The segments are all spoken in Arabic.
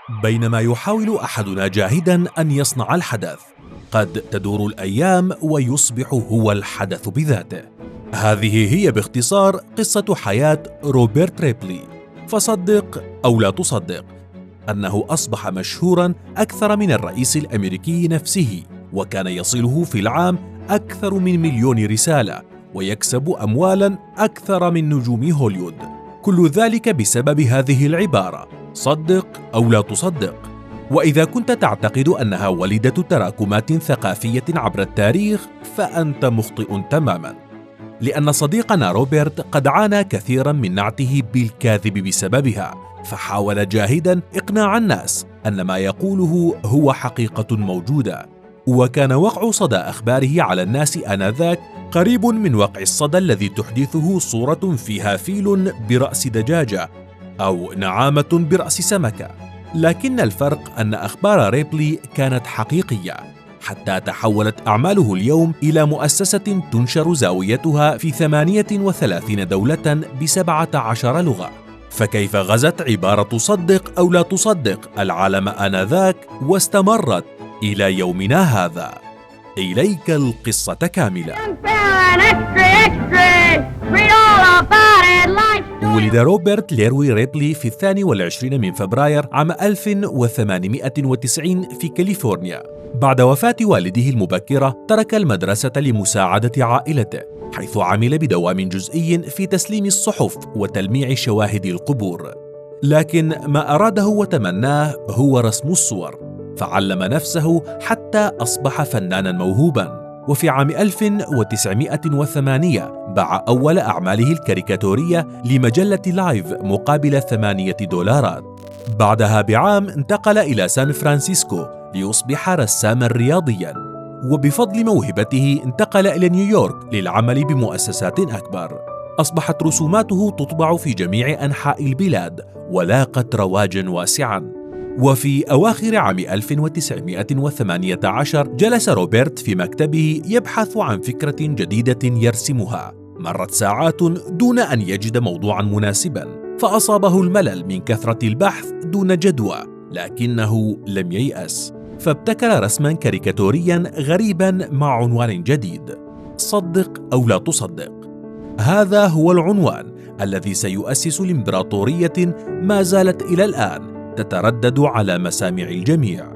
بينما يحاول أحدنا جاهداً أن يصنع الحدث، قد تدور الأيام ويصبح هو الحدث بذاته. هذه هي باختصار قصة حياة روبرت ريبلي. فصدق أو لا تصدق أنه أصبح مشهوراً أكثر من الرئيس الأمريكي نفسه، وكان يصله في العام أكثر من 1,000,000 رسالة، ويكسب أموالاً أكثر من نجوم هوليوود. كل ذلك بسبب هذه العبارة: صدق أو لا تصدق. وإذا كنت تعتقد أنها وليدة تراكمات ثقافية عبر التاريخ فأنت مخطئ تماماً، لأن صديقنا روبرت قد عانى كثيراً من نعته بالكاذب بسببها، فحاول جاهداً إقناع الناس أن ما يقوله هو حقيقة موجودة. وكان وقع صدى أخباره على الناس آنذاك قريب من وقع الصدى الذي تحدثه صورة فيها فيل برأس دجاجة أو نعامة برأس سمكة، لكن الفرق أن أخبار ريبلي كانت حقيقية، حتى تحولت أعماله اليوم إلى مؤسسة تنشر زاويتها في 38 دولة ب17 لغة. فكيف غزت عبارة صدق أو لا تصدق العالم آنذاك واستمرت إلى يومنا هذا؟ إليك القصة كاملة. ولد روبرت ليروي ريبلي في 22 من فبراير عام 1890 في كاليفورنيا. بعد وفاة والده المبكرة ترك المدرسة لمساعدة عائلته، حيث عمل بدوام جزئي في تسليم الصحف وتلميع شواهد القبور. لكن ما أراده وتمناه هو رسم الصور، فعلم نفسه حتى أصبح فناناً موهوباً. وفي عام 1908 باع أول أعماله الكاريكاتورية لمجلة لايف مقابل $8. بعدها بعام انتقل إلى سان فرانسيسكو ليصبح رساماً رياضياً، وبفضل موهبته انتقل إلى نيويورك للعمل بمؤسسات أكبر. أصبحت رسوماته تطبع في جميع أنحاء البلاد ولاقت رواجاً واسعاً. وفي أواخر عام 1918 جلس روبرت في مكتبه يبحث عن فكرة جديدة يرسمها. مرت ساعات دون أن يجد موضوعاً مناسباً، فأصابه الملل من كثرة البحث دون جدوى، لكنه لم ييأس، فابتكر رسماً كاريكاتورياً غريباً مع عنوان جديد: صدق أو لا تصدق. هذا هو العنوان الذي سيؤسس لإمبراطورية ما زالت إلى الآن تتردد على مسامع الجميع.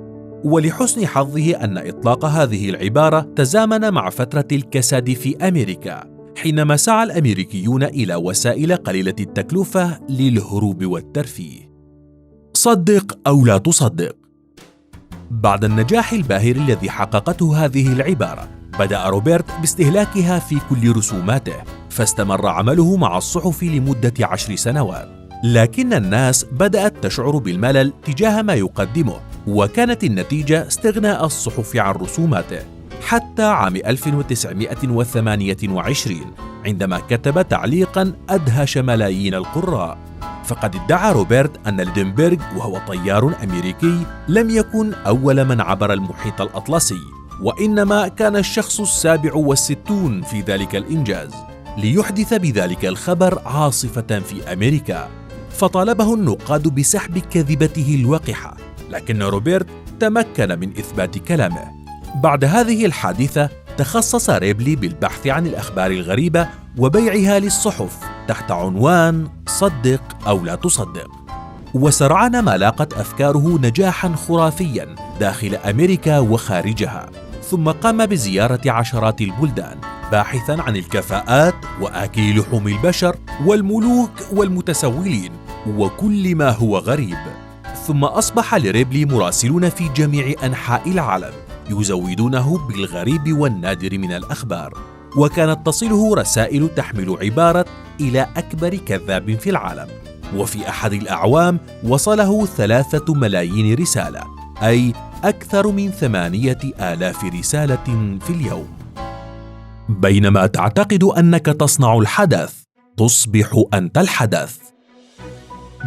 ولحسن حظه أن إطلاق هذه العبارة تزامن مع فترة الكساد في أمريكا، حينما سعى الأمريكيون إلى وسائل قليلة التكلفة للهروب والترفيه. صدق أو لا تصدق. بعد النجاح الباهر الذي حققته هذه العبارة، بدأ روبرت باستهلاكها في كل رسوماته، فاستمر عمله مع الصحف لمدة 10 سنوات. لكن الناس بدأت تشعر بالملل تجاه ما يقدمه، وكانت النتيجة استغناء الصحف عن رسوماته، حتى عام 1928 عندما كتب تعليقاً أدهش ملايين القراء. فقد ادعى روبرت أن ليدنبرغ، وهو طيار أمريكي، لم يكن أول من عبر المحيط الأطلسي، وإنما كان الشخص 67 في ذلك الإنجاز، ليحدث بذلك الخبر عاصفة في أمريكا. فطالبه النقاد بسحب كذبته الوقحة، لكن روبرت تمكن من إثبات كلامه. بعد هذه الحادثة تخصص ريبلي بالبحث عن الأخبار الغريبة وبيعها للصحف تحت عنوان صدق أو لا تصدق. وسرعان ما لاقت أفكاره نجاحاً خرافياً داخل أمريكا وخارجها، ثم قام بزيارة عشرات البلدان باحثاً عن الكفاءات وآكل لحوم البشر والملوك والمتسولين وكل ما هو غريب. ثم أصبح لريبلي مراسلون في جميع أنحاء العالم يزودونه بالغريب والنادر من الأخبار، وكانت تصله رسائل تحمل عبارة إلى أكبر كذاب في العالم. وفي أحد الأعوام وصله 3 ملايين رسالة، أي أكثر من 8,000 رسالة في اليوم. بينما تعتقد أنك تصنع الحدث، تصبح أنت الحدث.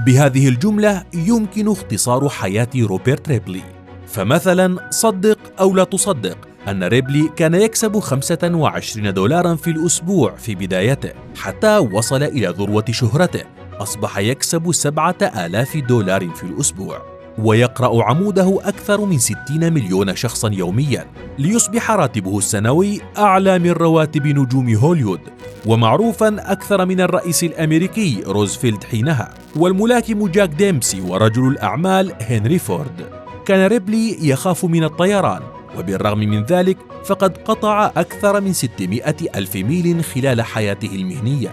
بهذه الجملة يمكن اختصار حياة روبرت ريبلي. فمثلا صدق أو لا تصدق أن ريبلي كان يكسب $25 في الأسبوع في بدايته، حتى وصل إلى ذروة شهرته، أصبح يكسب $7,000 في الأسبوع. ويقرأ عموده أكثر من 60 مليون شخصا يوميا، ليصبح راتبه السنوي أعلى من رواتب نجوم هوليوود، ومعروفا أكثر من الرئيس الأمريكي روزفلت حينها، والملاكم جاك ديمسي، ورجل الأعمال هنري فورد. كان ريبلي يخاف من الطيران، وبالرغم من ذلك فقد قطع أكثر من 600 ألف ميل خلال حياته المهنية.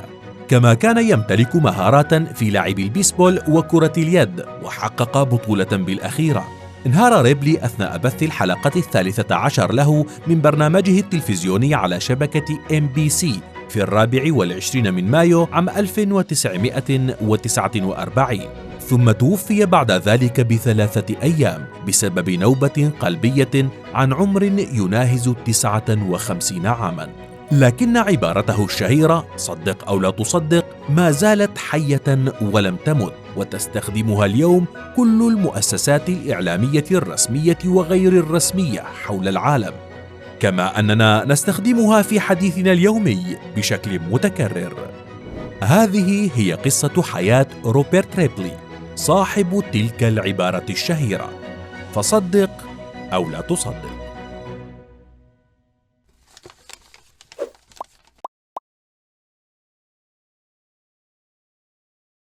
كما كان يمتلك مهارات في لعب البيسبول وكرة اليد، وحقق بطولة بالأخيرة. انهار ريبلي أثناء بث الحلقة 13 له من برنامجه التلفزيوني على شبكة MBC في 24 من مايو عام 1949، ثم توفي بعد ذلك ب3 أيام بسبب نوبة قلبية عن عمر يناهز 59 عاماً. لكن عبارته الشهيرة "صدق أو لا تصدق" ما زالت حية ولم تمت، وتستخدمها اليوم كل المؤسسات الإعلامية الرسمية وغير الرسمية حول العالم، كما أننا نستخدمها في حديثنا اليومي بشكل متكرر. هذه هي قصة حياة روبرت ريبلي، صاحب تلك العبارة الشهيرة: فصدق أو لا تصدق.